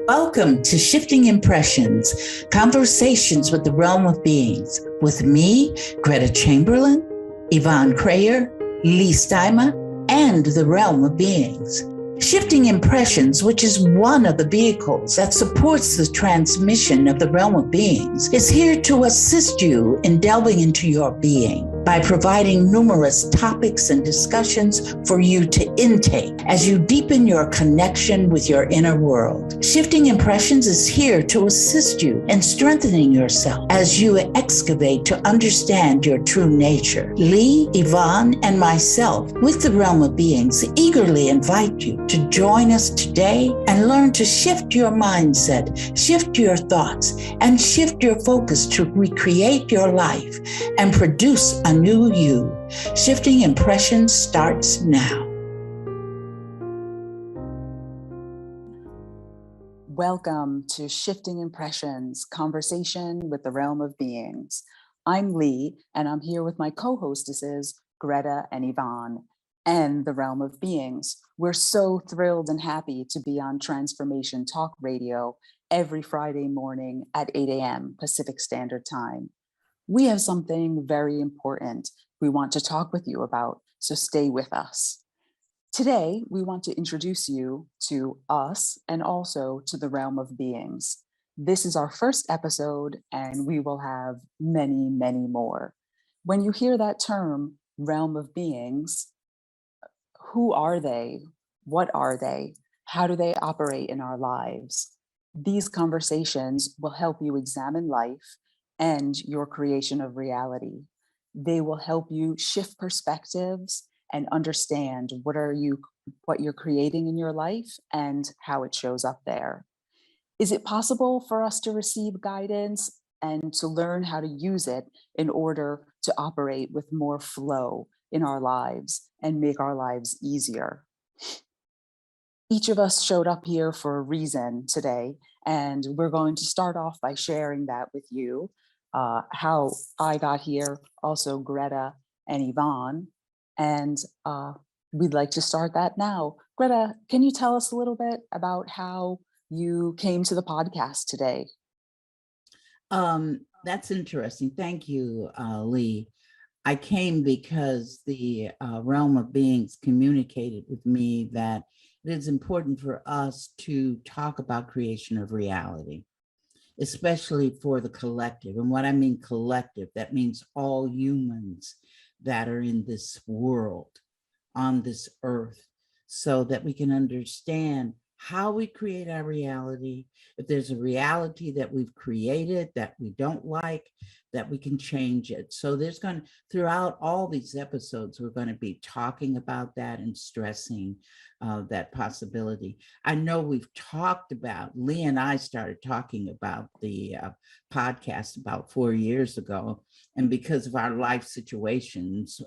Welcome to Shifting Impressions, Conversations with the Realm of Beings, with me, Gretta Chamberlain, Yvonne Kraeher, Leigh Stima, and the Realm of Beings. Shifting Impressions, which is one of the vehicles that supports the transmission of the Realm of Beings, is here to assist you in delving into your being by providing numerous topics and discussions for you to intake as you deepen your connection with your inner world. Shifting Impressions is here to assist you in strengthening yourself as you excavate to understand your true nature. Leigh, Yvonne, and myself, with the Realm of Beings, eagerly invite you to join us today and learn to shift your mindset, shift your thoughts, and shift your focus to recreate your life and produce a new you. Shifting Impressions starts now. Welcome to Shifting Impressions, Conversation with the Realm of Beings. I'm Leigh, and I'm here with my co-hostesses, Gretta and Yvonne, and the Realm of Beings. We're so thrilled and happy to be on Transformation Talk Radio every Friday morning at 8 a.m. Pacific Standard Time. We have something very important we want to talk with you about, so stay with us. Today, we want to introduce you to us and also to the Realm of Beings. This is our first episode, and we will have many, many more. When you hear that term, Realm of Beings, who are they? What are they? How do they operate in our lives? These conversations will help you examine life and your creation of reality. They will help you shift perspectives and understand what you're creating in your life and how it shows up there. Is it possible for us to receive guidance and to learn how to use it in order to operate with more flow in our lives and make our lives easier? Each of us showed up here for a reason today, and we're going to start off by sharing that with you, how I got here, also Gretta and Yvonne, and we'd like to start that now. Gretta, can you tell us a little bit about how you came to the podcast today? That's interesting. Thank you, Leigh. I came because the Realm of Beings communicated with me that it is important for us to talk about creation of reality, especially for the collective. And what I mean collective, that means all humans that are in this world, on this earth, so that we can understand how we create our reality. If there's a reality that we've created that we don't like, that we can change it. So throughout all these episodes, we're going to be talking about that and stressing that possibility. I know we've talked about, Leigh and I started talking about the podcast about 4 years ago. And because of our life situations,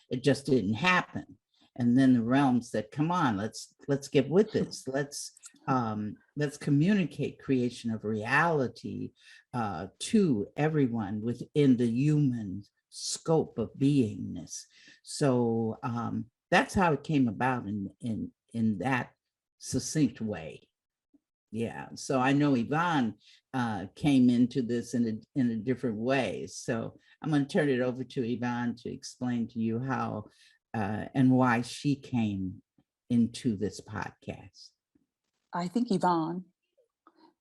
it just didn't happen. And then the realm said, come on, let's get with this. Let's communicate creation of reality to everyone within the human scope of beingness. So that's how it came about in that succinct way. Yeah. So I know Yvonne came into this in a different way. So I'm going to turn it over to Yvonne to explain to you how and why she came into this podcast. I think Yvonne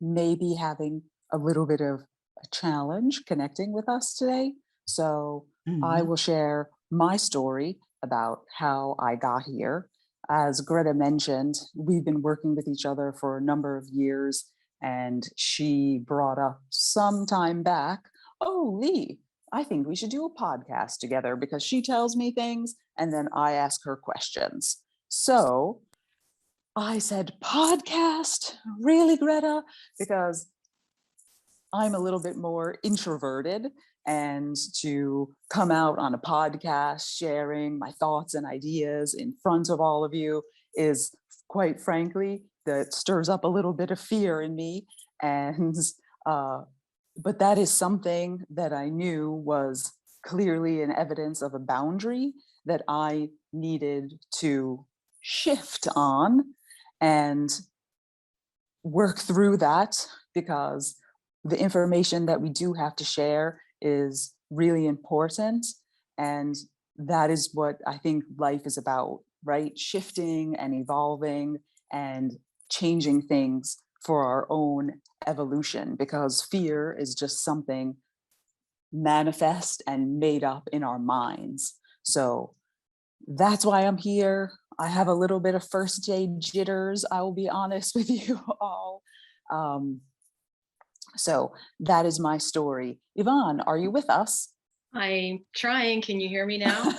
may be having a little bit of a challenge connecting with us today. So I will share my story about how I got here. As Gretta mentioned, we've been working with each other for a number of years, and she brought up some time back, oh, Leigh, I think we should do a podcast together, because she tells me things and then I ask her questions. So I said, podcast? Really, Gretta? Because I'm a little bit more introverted, and to come out on a podcast sharing my thoughts and ideas in front of all of you is, quite frankly, that stirs up a little bit of fear in me. And But that is something that I knew was clearly an evidence of a boundary that I needed to shift on and work through that, because the information that we do have to share is really important. And that is what I think life is about, right? Shifting and evolving and changing things for our own evolution, because fear is just something manifest and made up in our minds. So that's why I'm here. I have a little bit of first day jitters, I will be honest with you all. Um, so that is my story. Yvonne, are you with us? I'm trying. Can you hear me now?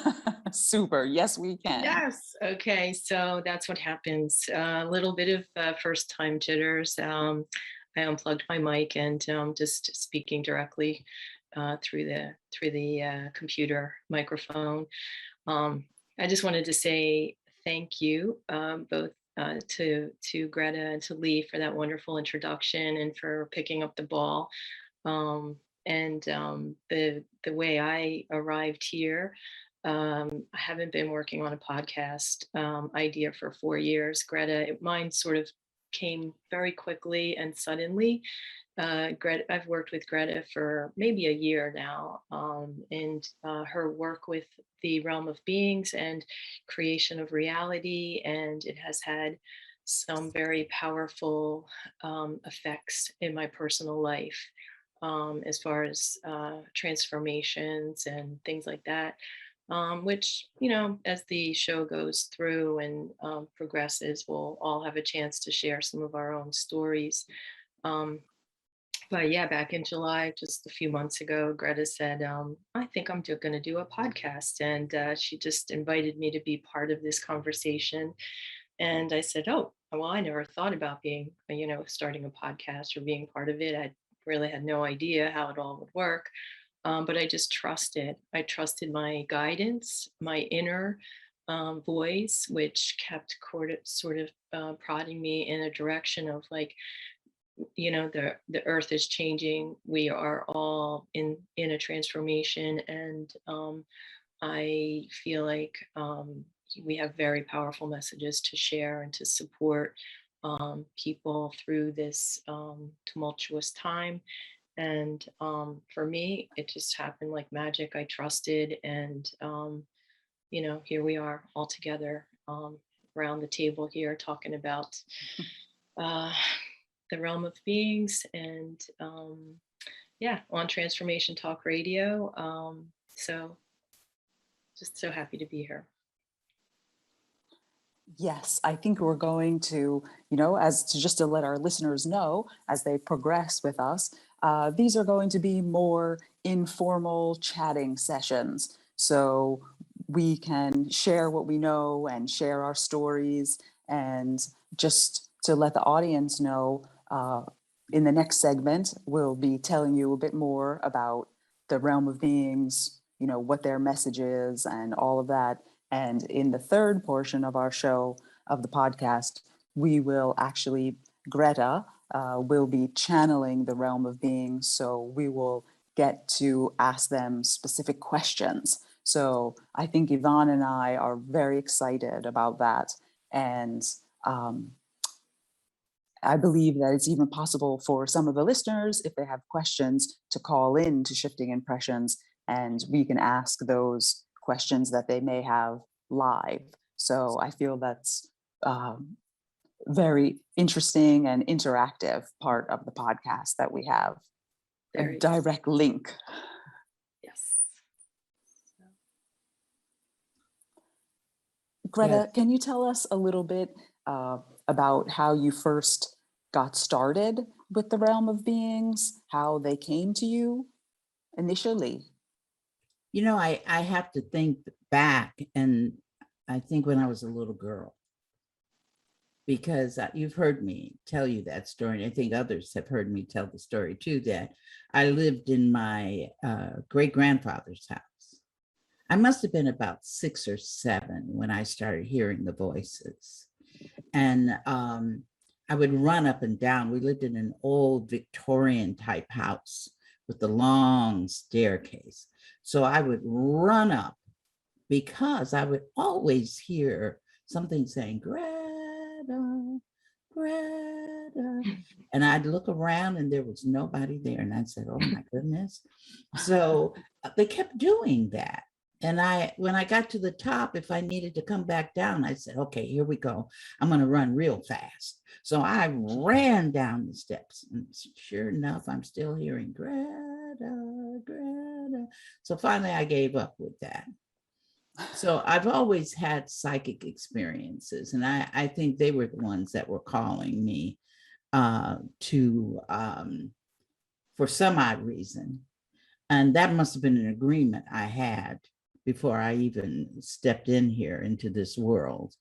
Super. Yes, we can. Yes. Okay. So that's what happens. A little bit of first time jitters. I unplugged my mic and just speaking directly through the computer microphone. I just wanted to say thank you both to Greta and to Leigh for that wonderful introduction and for picking up the ball. And the way I arrived here, I haven't been working on a podcast idea for 4 years. Mine sort of came very quickly and suddenly. Greta, I've worked with Greta for maybe a year now, and her work with the realm of beings and creation of reality, and it has had some very powerful effects in my personal life, as far as transformations and things like that. Which, as the show goes through and progresses, we'll all have a chance to share some of our own stories. Um, but yeah, back in July, just a few months ago, Greta said, I think I'm going to do a podcast. And she just invited me to be part of this conversation. And I said, oh, well, I never thought about being, starting a podcast or being part of it. I really had no idea how it all would work. But I just trusted. I trusted my guidance, my inner voice, which kept sort of prodding me in a direction of like, the earth is changing. We are all in a transformation, and I feel like we have very powerful messages to share and to support people through this tumultuous time. And for me, it just happened like magic. I trusted, and here we are all together around the table here talking about uh, the realm of beings, and yeah, on Transformation Talk Radio. So just so happy to be here. Yes, I think we're going to, just to let our listeners know as they progress with us, these are going to be more informal chatting sessions. So we can share what we know and share our stories. And just to let the audience know, in the next segment, we'll be telling you a bit more about the realm of beings, what their message is and all of that. And in the third portion of our show, of the podcast, we will actually, Greta will be channeling the realm of beings. So we will get to ask them specific questions. So I think Yvonne and I are very excited about that. And I believe that it's even possible for some of the listeners, if they have questions, to call in to Shifting Impressions, and we can ask those questions that they may have live. So I feel that's very interesting and interactive part of the podcast that we have. A direct link. Yes. Greta, can you tell us a little bit about how you first got started with the realm of beings, how they came to you initially? I have to think back, and I think when I was a little girl, because you've heard me tell you that story, and I think others have heard me tell the story too, that I lived in my great-grandfather's house. I must have been about 6 or 7 when I started hearing the voices. And I would run up and down. We lived in an old Victorian type house. with the long staircase. So I would run up because I would always hear something saying, Greta, Greta. And I'd look around and there was nobody there. And I said, oh my goodness. So they kept doing that. And when I got to the top, if I needed to come back down, I said, okay, here we go. I'm going to run real fast. So I ran down the steps, and sure enough, I'm still hearing Greta, Greta. So finally I gave up with that. So I've always had psychic experiences, and I think they were the ones that were calling me to for some odd reason. And that must have been an agreement I had before I even stepped in here into this world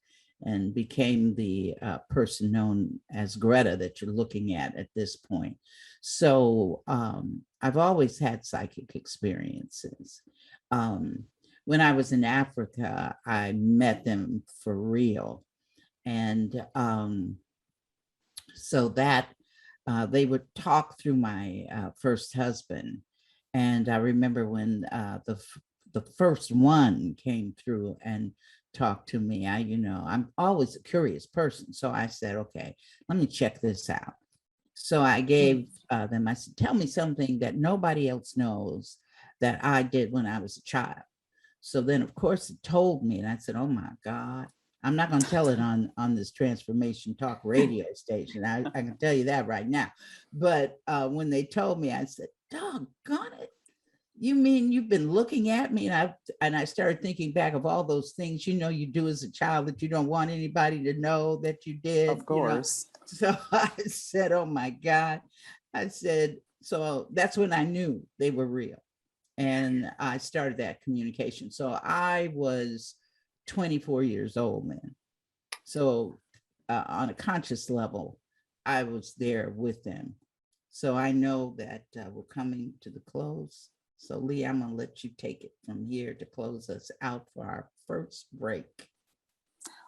and became the person known as Greta that you're looking at this point. So I've always had psychic experiences. When I was in Africa, I met them for real. And so that they would talk through my first husband. And I remember when the first one came through and talked to me, I'm always a curious person. So I said, okay, let me check this out. So I gave them, I said, tell me something that nobody else knows that I did when I was a child. So then, of course, it told me, and I said, oh my God, I'm not going to tell it on this Transformation Talk radio station. I can tell you that right now. But when they told me, I said, doggone it. You mean you've been looking at me? And I started thinking back of all those things, you do as a child that you don't want anybody to know that you did. Of course. So I said, oh my God. I said, so that's when I knew they were real. And I started that communication. So I was 24 years old then. So on a conscious level, I was there with them. So I know that we're coming to the close. So Leigh, I'm gonna let you take it from here to close us out for our first break.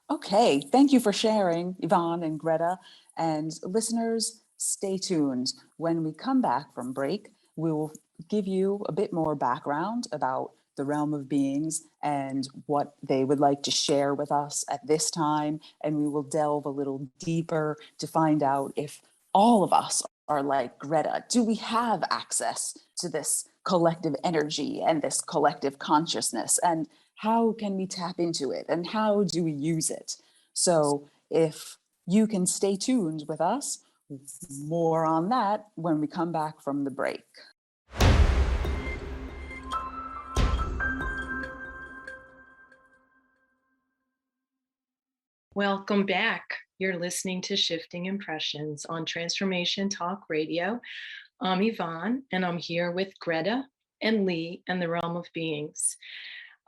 Okay, thank you for sharing, Yvonne and Greta. And listeners, stay tuned. When we come back from break, we will give you a bit more background about the realm of beings and what they would like to share with us at this time. And we will delve a little deeper to find out if all of us are like Greta. Do we have access to this collective energy and this collective consciousness? And how can we tap into it? And how do we use it? So if you can stay tuned with us, more on that when we come back from the break. Welcome back. You're listening to Shifting Impressions on Transformation Talk Radio. I'm Yvonne, and I'm here with Greta and Leigh and the Realm of Beings.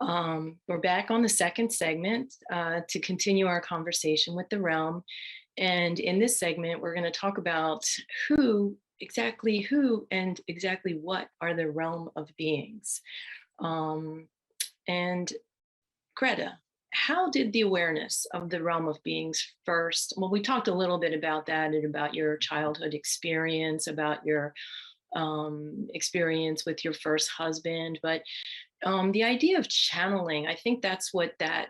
We're back on the second segment to continue our conversation with the realm. And in this segment, we're going to talk about who and exactly what are the realm of beings. And Greta, how did the awareness of the realm of beings first? Well, we talked a little bit about that and about your childhood experience, about your experience with your first husband, but the idea of channeling, I think that's what that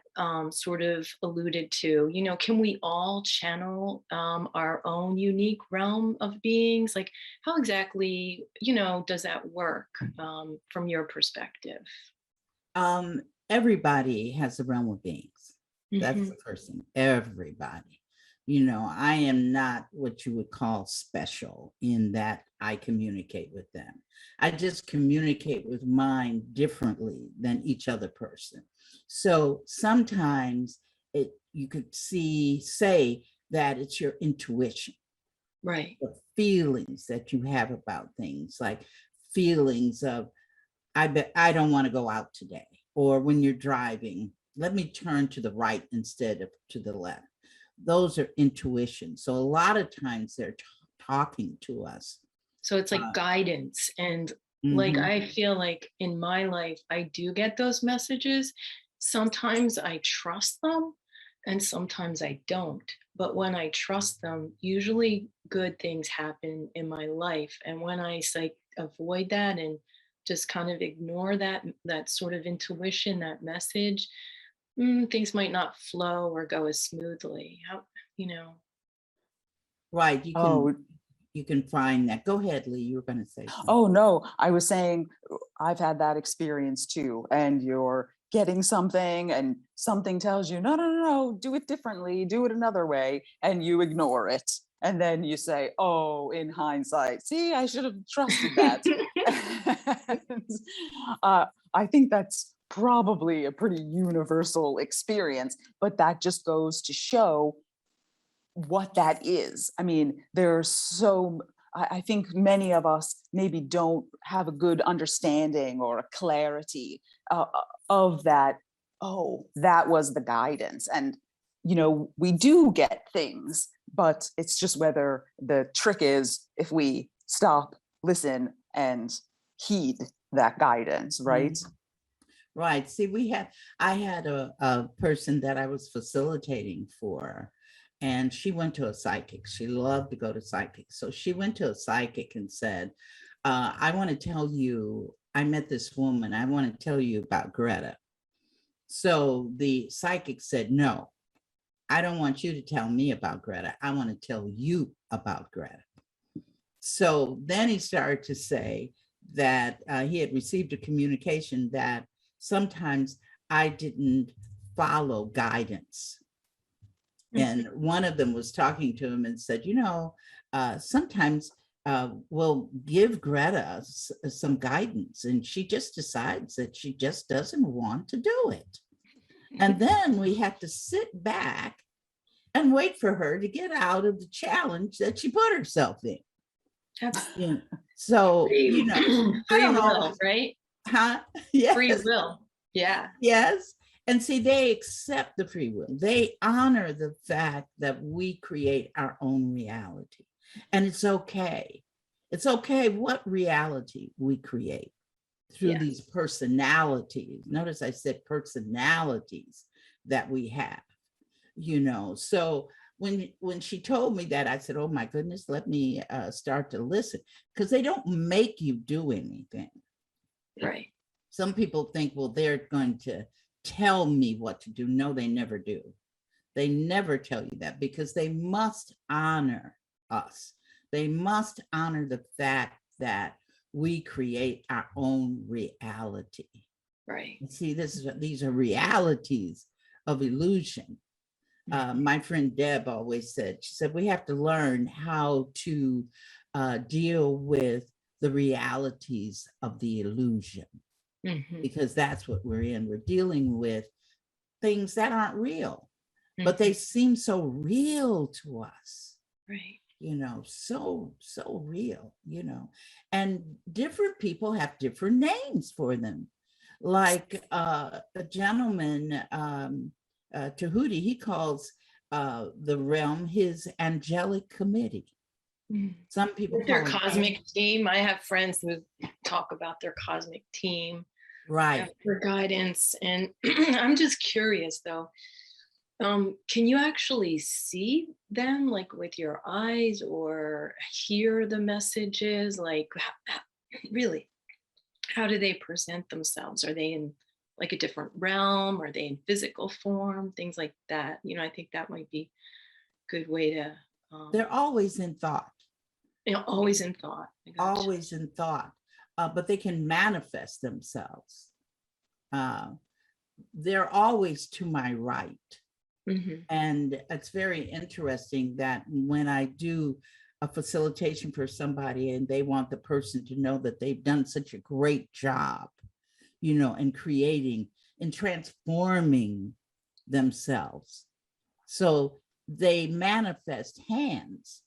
sort of alluded to. Can we all channel our own unique realm of beings? Like, how exactly, does that work from your perspective? Everybody has a realm of beings. That's Mm-hmm. the first thing. Everybody. I am not what you would call special in that I communicate with them. I just communicate with mine differently than each other person. So sometimes you could say that it's your intuition, Right. the feelings that you have about things, like feelings of, I don't want to go out today. Or when you're driving, let me turn to the right instead of to the left. Those are intuition. So a lot of times they're talking to us. So it's like guidance. And like, I feel like in my life, I do get those messages. Sometimes I trust them and sometimes I don't. but when I trust them, usually good things happen in my life. And when I like avoid that and just kind of ignore that sort of intuition, that message, things might not flow or go as smoothly. How, you know? Right, Oh, you can find that. Go ahead, Lee, you were going to say something. oh no, I was saying I've had that experience too. And you're getting something and something tells you, no, no, no, no, do it differently, do it another way. And you ignore it. And then you say, oh, in hindsight, see, I should have trusted that. And, I think that's probably a pretty universal experience, but that just goes to show what that is. I mean, there's so, I think many of us maybe don't have a good understanding or a clarity of that. Oh, that was the guidance. And, we do get things, but it's just whether the trick is if we stop, listen, and heed that guidance, right? Right. See, I had a person that I was facilitating for, and she went to a psychic. She loved to go to psychics. So she went to a psychic and said, I want to tell you, I met this woman. I want to tell you about Greta. So the psychic said, no, I don't want you to tell me about Greta. I want to tell you about Greta. So then he started to say that he had received a communication that sometimes I didn't follow guidance. And one of them was talking to him and said, sometimes we'll give Greta some guidance and she just decides that she just doesn't want to do it. And then we have to sit back and wait for her to get out of the challenge that she put herself in. So, free I don't will, know. right? Huh? Yes. Free will. Yeah. Yes. And see, they accept the free will. They honor the fact that we create our own reality. And it's okay. It's okay what reality we create through these personalities. Notice I said personalities that we have, So when she told me that, I said, oh my goodness, let me start to listen, because they don't make you do anything. Right. Some people think, well, they're going to tell me what to do. No, they never do. They never tell you that, because they must honor us. They must honor the fact that we create our own reality. Right. See, these are realities of illusion. My friend Deb always said, she said, we have to learn how to deal with the realities of the illusion, because that's what we're in. We're dealing with things that aren't real, but they seem so real to us. Right. So real, and different people have different names for them. Like a gentleman, Tahuti, he calls the realm his angelic committee. Some people call their cosmic team. I have friends who talk about their cosmic team, right, for guidance. And I'm just curious though, can you actually see them, like with your eyes, or hear the messages? Like, really, how do they present themselves? Are they in like a different realm? Are they in physical form? Things like that. I think that might be a good way to. They're always in thought. Always in thought. Always in thought, but they can manifest themselves. They're always to my right. And it's very interesting that when I do a facilitation for somebody and they want the person to know that they've done such a great job, in creating and transforming themselves. So they manifest hands,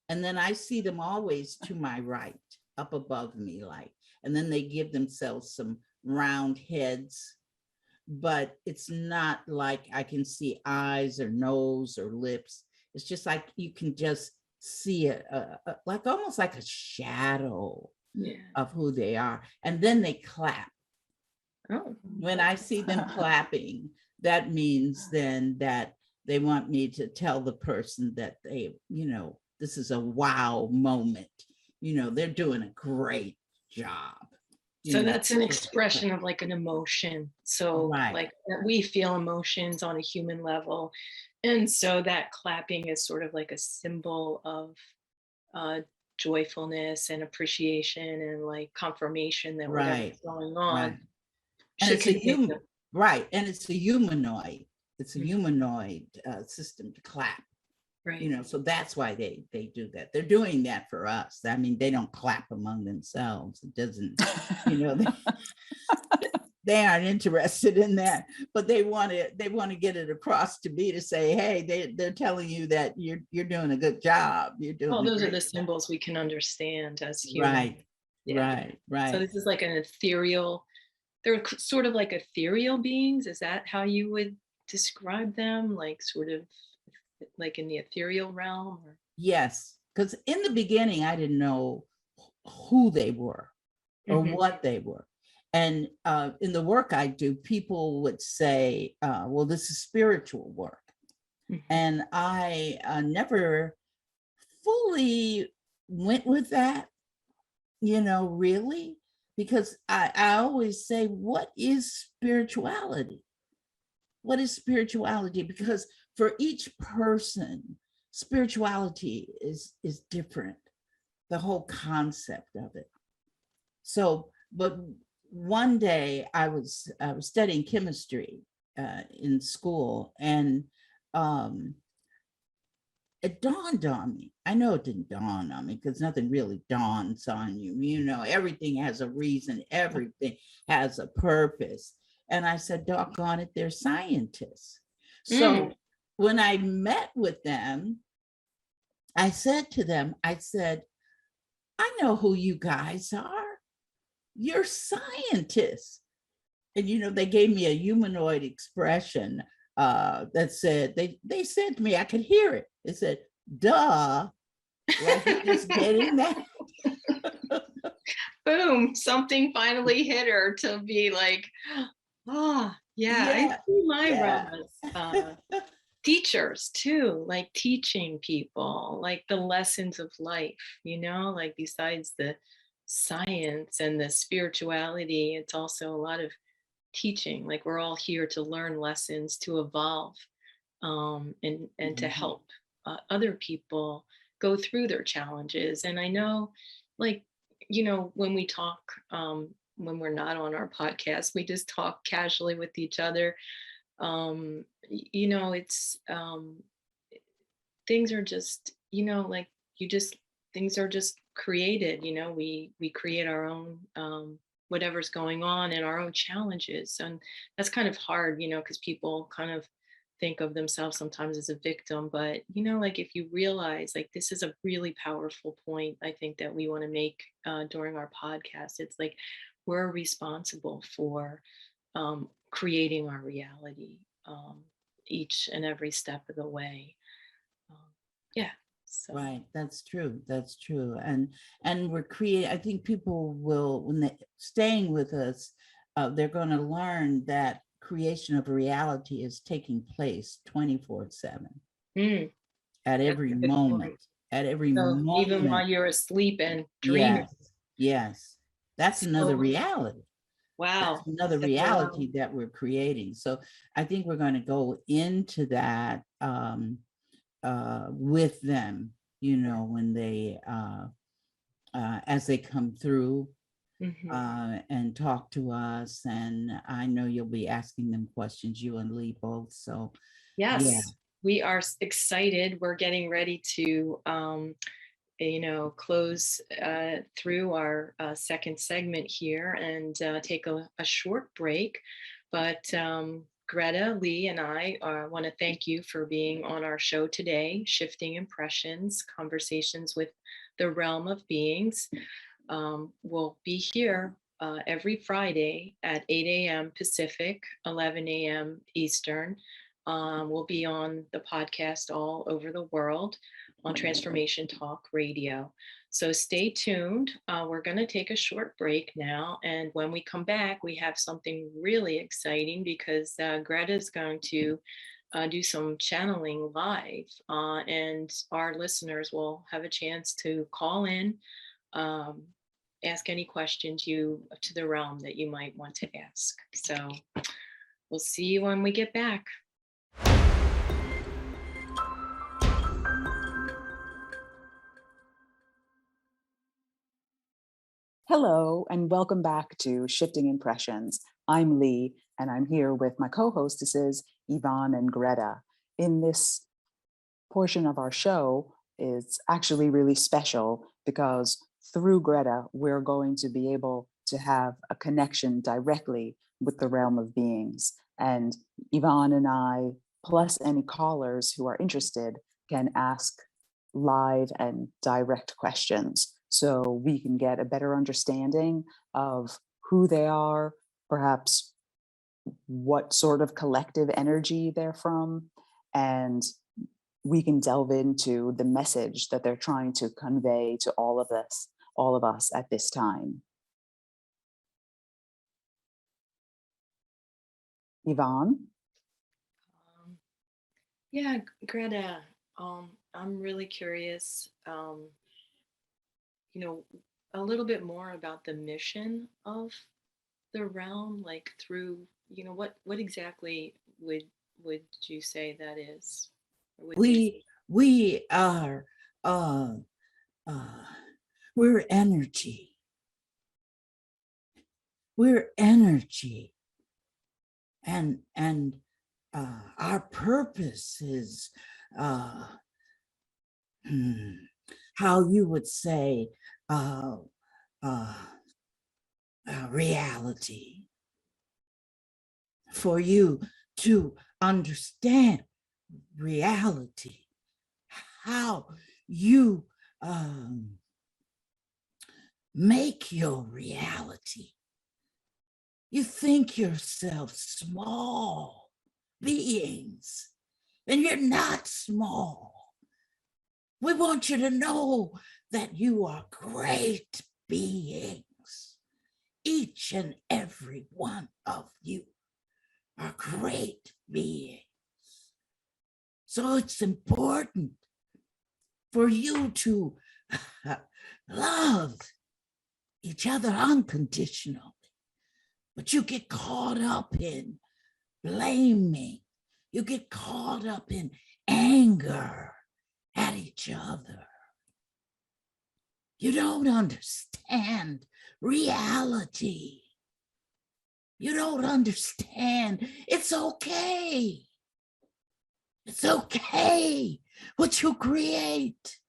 and then I see them always to my right, up above me, and then they give themselves some round heads, but it's not like I can see eyes or nose or lips. It's just like you can just see it, like almost like a shadow of who they are. And then they clap. When I see them clapping, that means then that they want me to tell the person that they, this is a wow moment. They're doing a great job. So that's an expression of like an emotion. So right. like we feel emotions on a human level. And so that clapping is sort of like a symbol of joyfulness and appreciation and like confirmation that right. whatever's going on right. should and it's continue. a human, right. And it's a humanoid. It's a humanoid system to clap. Right. So that's why they do that. They're doing that for us. I mean, they don't clap among themselves. It doesn't, they aren't interested in that, but they want to get it across to me to say, hey, they're telling you that you're doing a good job. You're doing. Well, those are the symbols we can understand as humans. Right. Yeah. Right. So this is like an ethereal. They're sort of like ethereal beings. Is that how you would describe them? Like sort of like in the ethereal realm? Or? Yes, because in the beginning, I didn't know who they were or what they were. And in the work I do, people would say, well, this is spiritual work. And I never fully went with that, really, because I always say, what is spirituality? What is spirituality? Because for each person, spirituality is different, the whole concept of it. So, but one day I was studying chemistry in school, and it dawned on me. I know it didn't dawn on me because nothing really dawns on you. Everything has a reason, everything has a purpose. And I said, doggone it, they're scientists. So when I met with them, I said to them, I know who you guys are. You're scientists. And, they gave me a humanoid expression that said, they said to me, I could hear it. They said, duh, like you're just getting that. Boom, something finally hit her to be like, I see my brothers. Teachers too, like teaching people, like the lessons of life, like besides the science and the spirituality, it's also a lot of teaching. Like we're all here to learn lessons, to evolve, and to help other people go through their challenges. And I know, like, when we talk, when we're not on our podcast, we just talk casually with each other. It's things are just, like things are just created. We create our own whatever's going on and our own challenges, and that's kind of hard, because people kind of think of themselves sometimes as a victim. But like if you realize, like, this is a really powerful point I think that we want to make during our podcast. It's like we're responsible for creating our reality each and every step of the way. So. Right, that's true. And we're creating. I think people will, when they're staying with us, they're going to learn that creation of reality is taking place 24/7 at every moment. At every moment, even while you're asleep and dreaming. Yes, that's another reality. Wow, that's another reality that we're creating. So I think we're going to go into that with them, when they as they come through and talk to us. And I know you'll be asking them questions, you and Leigh both. So yes, we are excited. We're getting ready to close through our second segment here and take a short break. But Gretta, Leigh, and I want to thank you for being on our show today, Shifting Impressions, Conversations with the Realm of Beings. We'll be here every Friday at 8 a.m. Pacific, 11 a.m. Eastern. We'll be on the podcast all over the world on Transformation Talk Radio. So stay tuned. We're going to take a short break now. And when we come back, we have something really exciting because Greta is going to do some channeling live, and our listeners will have a chance to call in, um, ask any questions to the realm that you might want to ask. So we'll see you when we get back. Hello, and welcome back to Shifting Impressions. I'm Leigh, and I'm here with my co-hostesses, Yvonne and Greta. In this portion of our show, it's actually really special because through Greta, we're going to be able to have a connection directly with the realm of beings. And Yvonne and I, plus any callers who are interested, can ask live and direct questions so we can get a better understanding of who they are, perhaps what sort of collective energy they're from, and we can delve into the message that they're trying to convey to all of us at this time. Yvonne? Yeah, Greta, I'm really curious, a little bit more about the mission of the realm, like through, what exactly would you say that is? Or would they say? We are uh uh we're energy. We're energy. And our purpose is uh how you would say uh uh reality, for you to understand reality, how you make your reality. You think yourself small beings, and you're not small. We want you to know that you are great beings. Each and every one of you are great beings. So it's important for you to love each other unconditionally. But you get caught up in blaming. You get caught up in anger at each other. You don't understand reality. You don't understand. It's okay. It's okay what you create.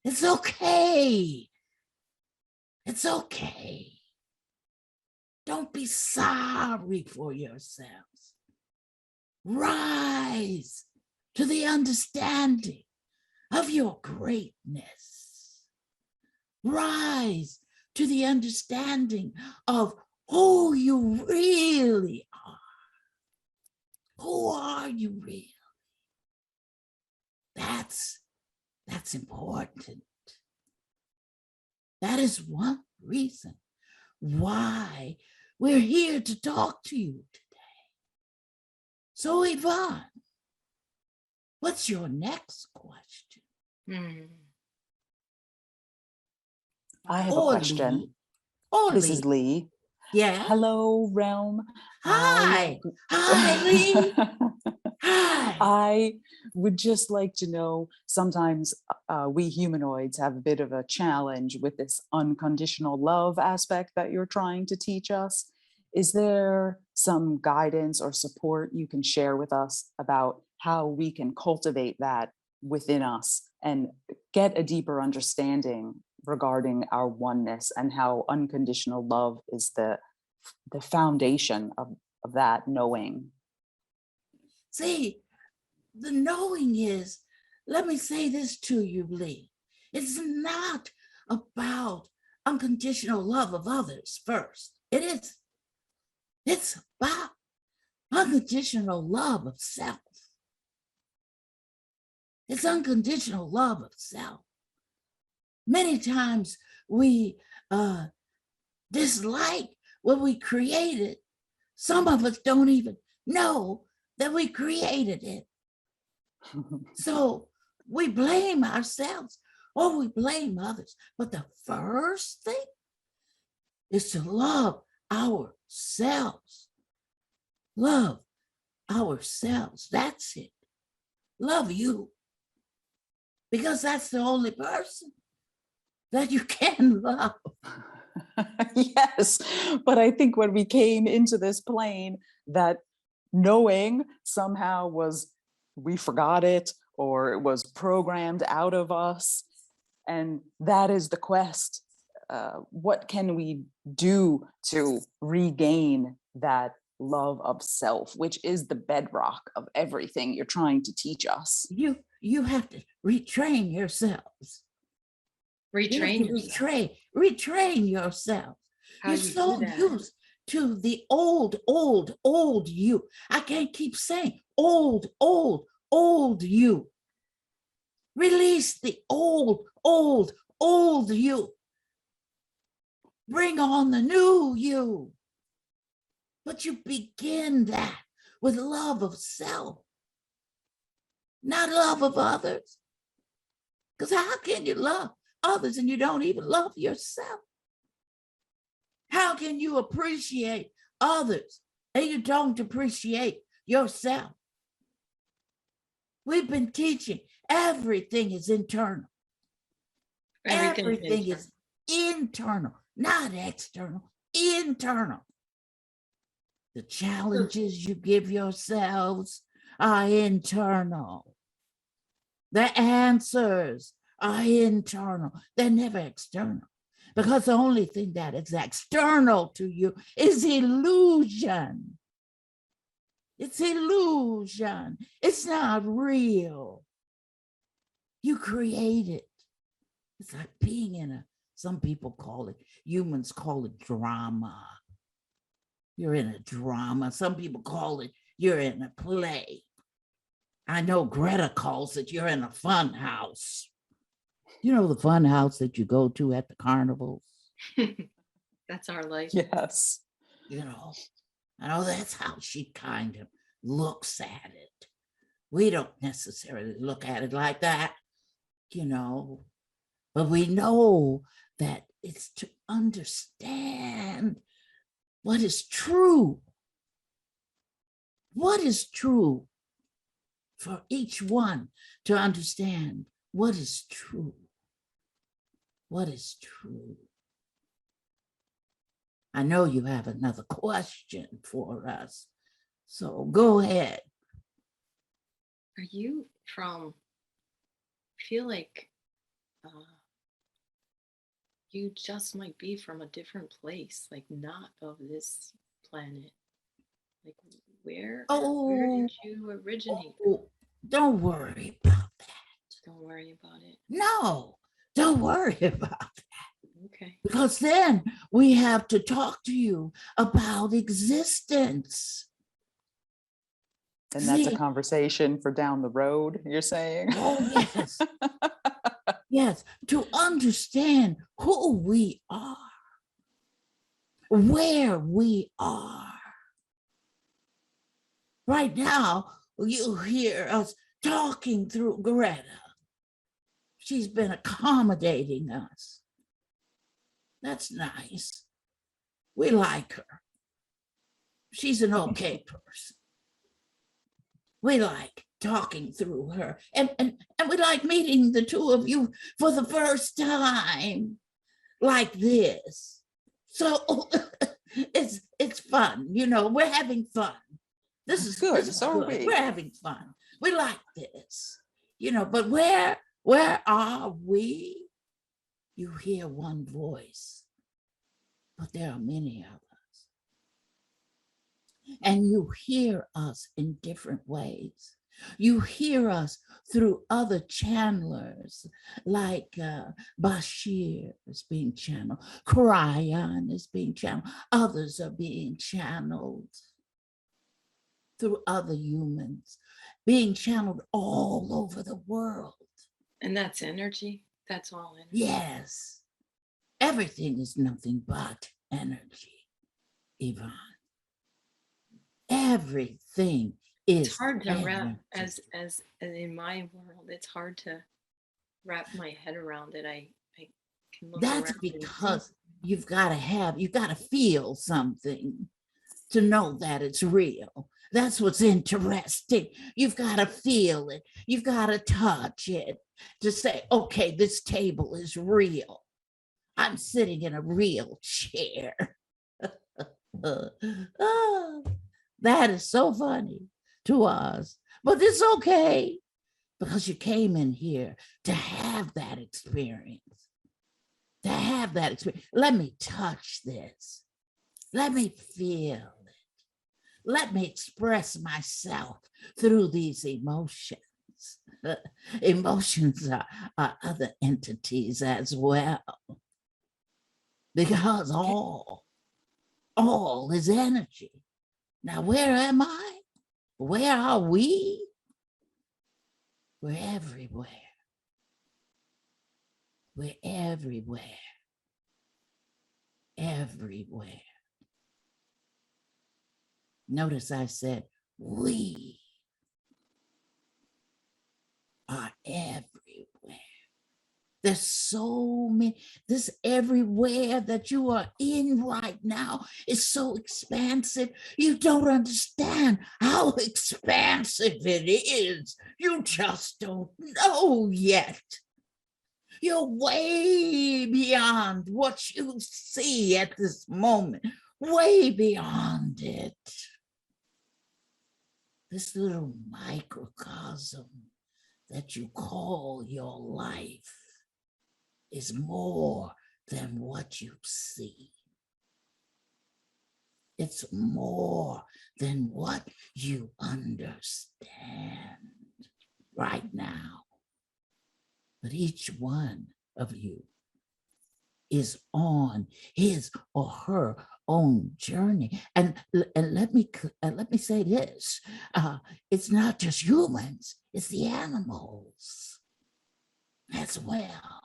It's okay. It's okay. Don't be sorry for yourselves. Rise to the understanding of your greatness. Rise to the understanding of who you really are. Who are you really? That's important. That is one reason why we're here to talk to you today. So, Yvonne, what's your next question? I have a Or question. Leigh. Or This Leigh. is Leigh. Yeah. Hello, realm. Hi. Hi, Leigh. Hi. I would just like to know, sometimes we humanoids have a bit of a challenge with this unconditional love aspect that you're trying to teach us. Is there some guidance or support you can share with us about how we can cultivate that within us and get a deeper understanding regarding our oneness and how unconditional love is the foundation of that knowing? See, the knowing is, let me say this to you, Leigh. It's not about unconditional love of others first. It is. It's about unconditional love of self. It's unconditional love of self. Many times we dislike what we created. Some of us don't even know that we created it. So we blame ourselves or we blame others. But the first thing is to love ourselves. Love ourselves. That's it. Love you. Because that's the only person that you can love. Yes, but I think when we came into this plane, that knowing somehow was, we forgot it or it was programmed out of us. And that is the quest. What can we do to regain that love of self, which is the bedrock of everything you're trying to teach us? You have to retrain yourselves. Retrain You have to yourself. retrain yourself. How You're do you so do that? used to the old you. I can't keep saying old you. Release the old you. Bring on the new you. But you begin that with love of self, not love of others. Because how can you love others and you don't even love yourself? How can you appreciate others and you don't appreciate yourself? We've been teaching everything is internal. Everything is internal, not external, internal. The challenges you give yourselves are internal. The answers are internal. They're never external. Because the only thing that is external to you is illusion. It's illusion. It's not real. You create it. It's like being in some people call it, humans call it drama. You're in a drama. Some people call it, you're in a play. I know Gretta calls it, you're in a fun house. You know, the fun house that you go to at the carnivals? That's our life. Yes. You know, I know that's how she kind of looks at it. We don't necessarily look at it like that, you know, but we know that it's to understand what is true. What is true for each one to understand what is true. What is true? I know you have another question for us, so go ahead. Are you from, I feel like you just might be from a different place, like not of this planet. Like where did you originate? Don't worry about that. Don't worry about it. No, don't worry about that. Okay. Because then we have to talk to you about existence. And that's a conversation for down the road, you're saying? Oh, yes. Yes, to understand who we are, where we are. Right now, you hear us talking through Gretta. She's been accommodating us. That's nice. We like her. She's an okay person. We like talking through her. And we like meeting the two of you for the first time like this. So it's fun, you know, we're having fun. This is good. So good. We're having fun. We like this, you know, but where are we? You hear one voice, but there are many of us. And you hear us in different ways. You hear us through other channelers, like Bashir is being channeled, Kryan is being channeled, others are being channeled through other humans, being channeled all over the world. And that's energy? That's all energy? Yes. Everything is nothing but energy, Yvonne. Everything It's is hard to wrap, energy. as in my world, it's hard to wrap my head around it. I can look That's around and see. because you've got to feel something to know that it's real. That's what's interesting. You've got to feel it. You've got to touch it to say, okay, this table is real. I'm sitting in a real chair. Oh, that is so funny to us, but it's okay because you came in here to have that experience. To have that experience. Let me touch this. Let me feel it. Let me express myself through these emotions. Emotions are other entities as well, because all is energy. Now, where am I? Where are we? We're everywhere. We're everywhere. Everywhere. Notice I said, we are everywhere. There's so many, this everywhere that you are in right now is so expansive. You don't understand how expansive it is. You just don't know yet. You're way beyond what you see at this moment, way beyond it. This little microcosm that you call your life is more than what you see. It's more than what you understand right now. But each one of you is on his or her own journey. And let me say this, it's not just humans, it's the animals as well.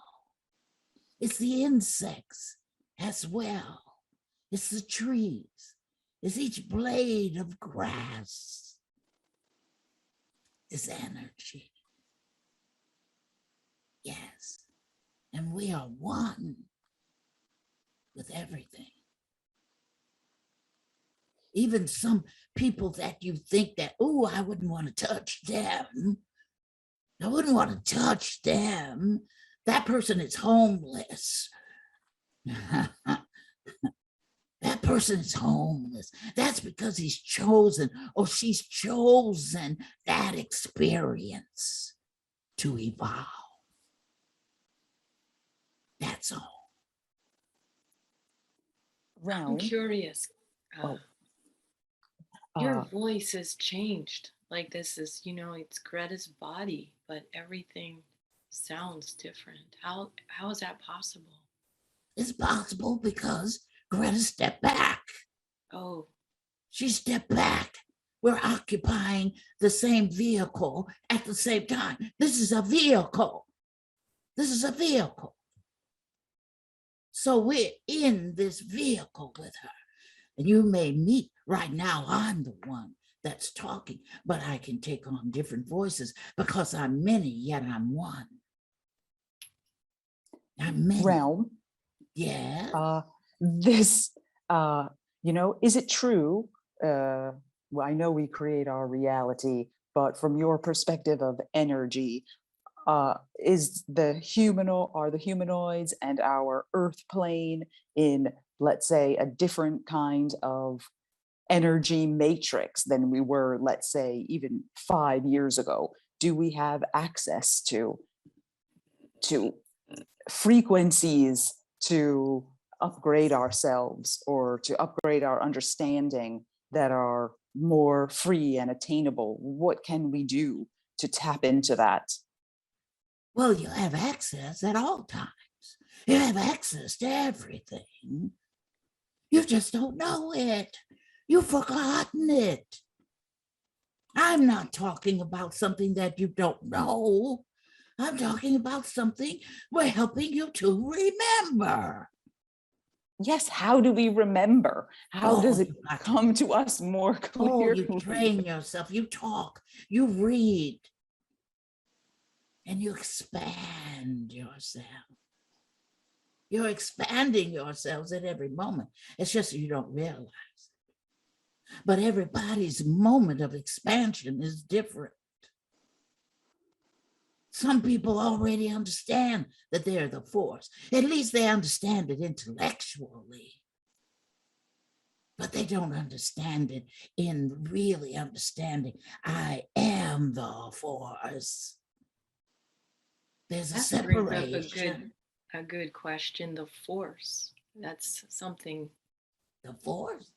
It's the insects as well. It's the trees. It's each blade of grass. It's energy. Yes. And we are one with everything. Even some people that you think that, oh, I wouldn't want to touch them. I wouldn't want to touch them. That person is homeless. That person is homeless. That's because he's chosen or she's chosen that experience to evolve. That's all. I'm curious. Your voice has changed. Like this is, it's Gretta's body, but everything sounds different. How is that possible? It's possible because Gretta stepped back. Oh. She stepped back. We're occupying the same vehicle at the same time. This is a vehicle. This is a vehicle. So we're in this vehicle with her. And you may meet right now, I'm the one that's talking, but I can take on different voices because I'm many, yet I'm one. I'm many. Realm. Yeah. This, is it true? Well, I know we create our reality, but from your perspective of energy, are the humanoids and our earth plane in, let's say, a different kind of energy matrix than we were, let's say, even 5 years ago? Do we have access to frequencies to upgrade ourselves or to upgrade our understanding that are more free and attainable? What can we do to tap into that? Well, you have access at all times. You have access to everything. You just don't know it. You've forgotten it. I'm not talking about something that you don't know. I'm talking about something we're helping you to remember. Yes, how do we remember? How does it you got to- come to us more Oh, clearly? you train yourself, you talk, you read, and you expand yourself. You're expanding yourselves at every moment. It's just you don't realize it. But everybody's moment of expansion is different. Some people already understand that they're the force. At least they understand it intellectually. But they don't understand it in really understanding, I am the force. There's a That brings up separation. a good question. The force. That's something. The force?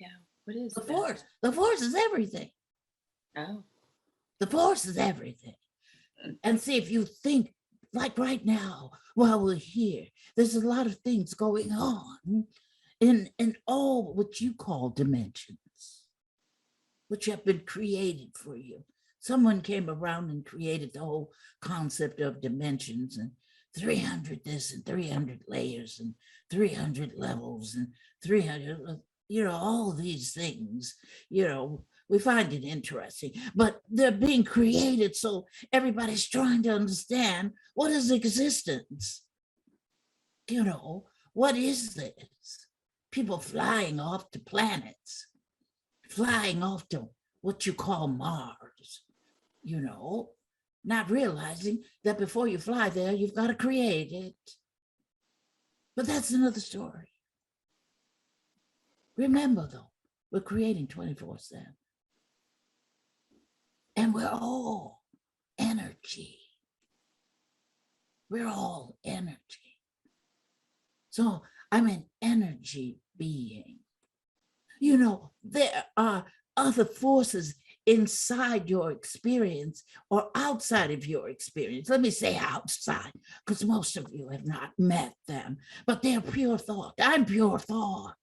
Yeah. What is The that? force. The force is everything. Oh. The force is everything. And see, if you think, like right now, while we're here, there's a lot of things going on in all what you call dimensions, which have been created for you. Someone came around and created the whole concept of dimensions and 300 this and 300 layers and 300 levels and 300, all these things, we find it interesting, but they're being created. So everybody's trying to understand, what is existence? What is this? People flying off to planets, flying off to what you call Mars, not realizing that before you fly there, you've got to create it. But that's another story. Remember, though, we're creating 24/7. And we're all energy. We're all energy. So I'm an energy being. There are other forces inside your experience or outside of your experience. Let me say outside, because most of you have not met them, but they're pure thought. I'm pure thought.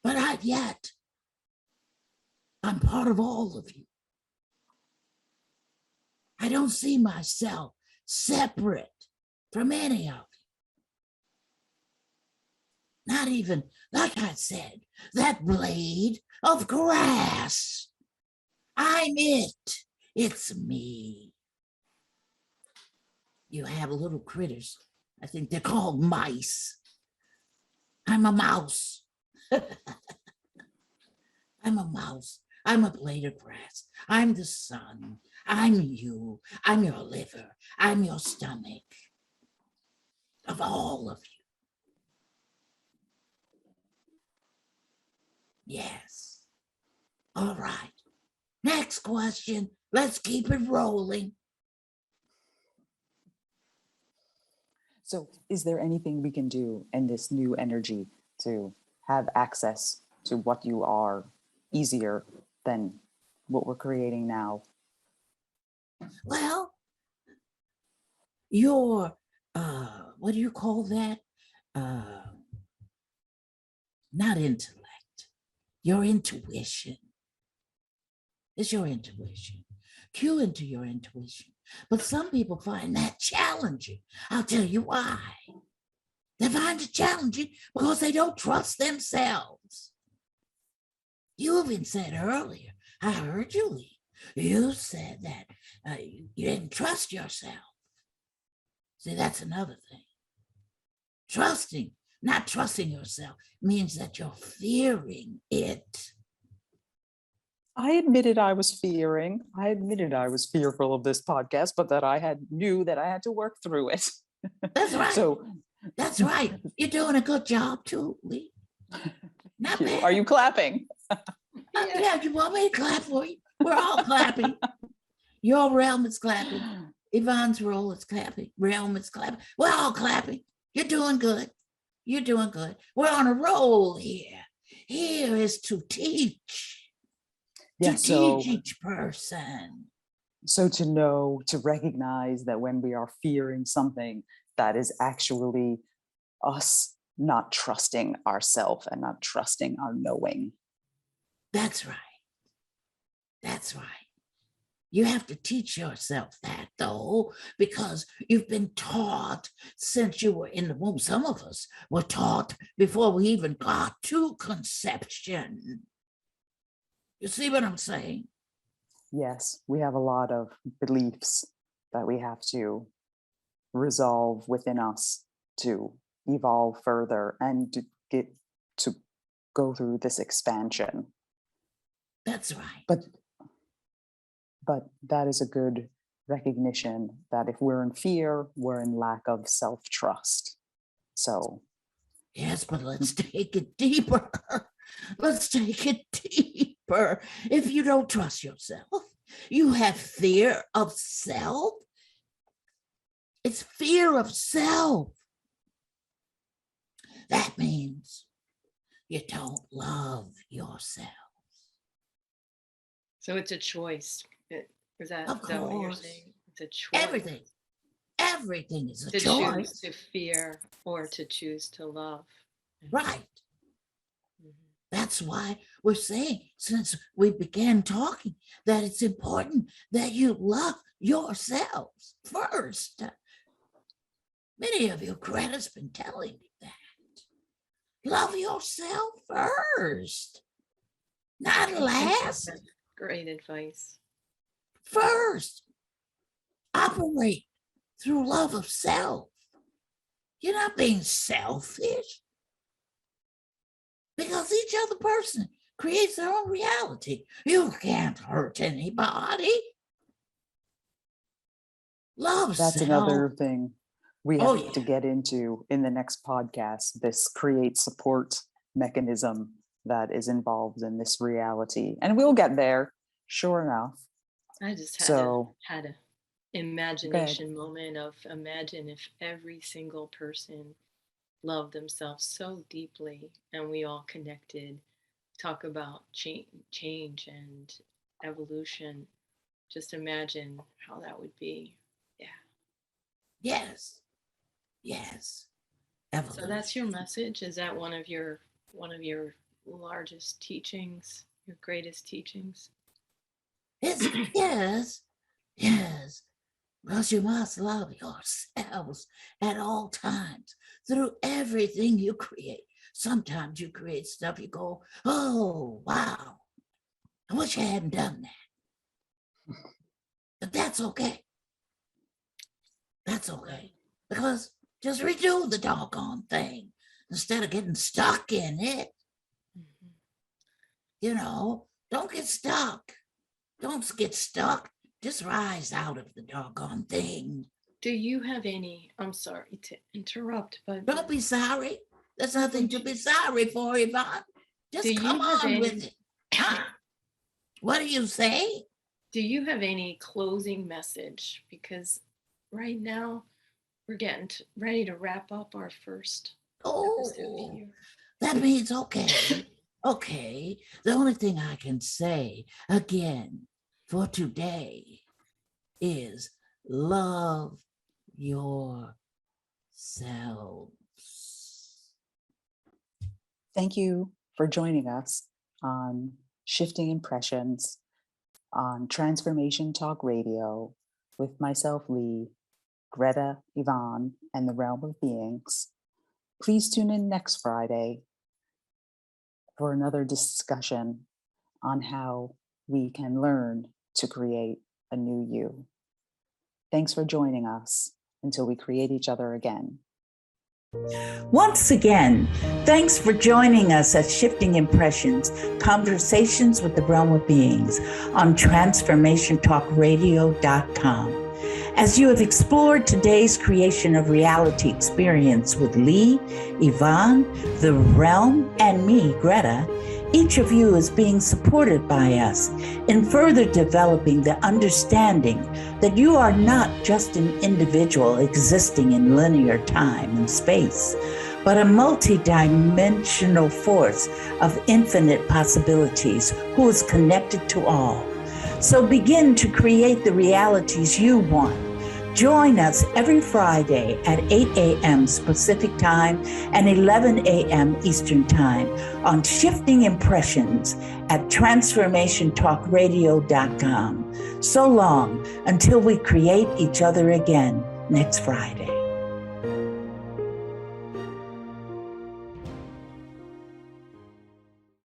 But not yet. I'm part of all of you. I don't see myself separate from any of you. Not even, like I said, that blade of grass. I'm it. It's me. You have little critters. I think they're called mice. I'm a mouse. I'm a mouse. I'm a blade of grass. I'm the sun. I'm you. I'm your liver. I'm your stomach. Of all of you. Yes. All right. Next question. Let's keep it rolling. So is there anything we can do in this new energy to have access to what you are easier than what we're creating now? Well, your, what do you call that? Not intellect, your intuition. It's your intuition. Cue into your intuition. But some people find that challenging. I'll tell you why. They find it challenging because they don't trust themselves. You even said earlier, I heard you, Leigh. You said that you didn't trust yourself. See, that's another thing. Trusting, not trusting yourself, means that you're fearing it. I admitted I was fearing. I admitted I was fearful of this podcast, but that I knew that I had to work through it. That's right. So that's right. You're doing a good job too, Leigh. Not bad. are you clapping? Yeah, you want me to clap for you? We're all clapping. Your realm is clapping. Yvonne's role is clapping. Realm is clapping. We're all clapping. You're doing good. You're doing good. We're on a roll here. Here is to teach. Yeah, teach each person. So to know, to recognize that when we are fearing something, that is actually us not trusting ourselves and not trusting our knowing. That's right. That's right. You have to teach yourself that, though, because you've been taught since you were in the womb. Some of us were taught before we even got to conception. You see what I'm saying? Yes, we have a lot of beliefs that we have to resolve within us to evolve further and to go through this expansion. That's right. But that is a good recognition that if we're in fear, we're in lack of self-trust. So yes, but let's take it deeper. Let's take it deeper. If you don't trust yourself, you have fear of self. It's fear of self. That means you don't love yourself. So it's a choice. Is that Of what you're course. saying? It's a choice. Everything is a To choice. choose to fear or to choose to love. Right. That's why we're saying, since we began talking, that it's important that you love yourselves first. Many of you, Gretta's been telling me that. Love yourself first, not last. Great advice. First, operate through love of self. You're not being selfish, because each other person creates their own reality. You can't hurt anybody. Love that's self. another thing we have yeah. to get into in the next podcast, this create support mechanism that is involved in this reality. And we'll get there, sure enough. I just had a imagination moment of imagine if every single person loved themselves so deeply and we all connected, talk about change and evolution. Just imagine how that would be. Yeah. Yes. Evolution. So that's your message. Is that one of your largest teachings, your greatest teachings? Yes. Because you must love yourselves at all times through everything you create. Sometimes you create stuff, you go, oh, wow, I wish I hadn't done that. But that's okay. That's okay. Because just redo the doggone thing instead of getting stuck in it. You know, don't get stuck. Don't get stuck. Just rise out of the doggone thing. Do you have any, I'm sorry to interrupt, but don't be sorry. There's nothing to be sorry for, Yvonne. Just come on with it. What do you say? Do you have any closing message? Because right now we're getting ready to wrap up our first episode here. That means okay. Okay. The only thing I can say again for today is love yourselves. Thank you for joining us on Shifting Impressions on Transformation Talk Radio with myself, Leigh, Gretta, Yvonne, and the Realm of Beings. Please tune in next Friday for another discussion on how we can learn to create a new you. Thanks for joining us until we create each other again. Once again, thanks for joining us at Shifting Impressions, Conversations with the Realm of Beings on TransformationTalkRadio.com. As you have explored today's creation of reality experience with Leigh, Yvonne, the Realm, and me, Gretta, each of you is being supported by us in further developing the understanding that you are not just an individual existing in linear time and space, but a multidimensional force of infinite possibilities who is connected to all. So begin to create the realities you want. Join us every Friday at 8 a.m. Pacific Time and 11 a.m. Eastern Time on Shifting Impressions at transformationtalkradio.com. So long until we create each other again next Friday.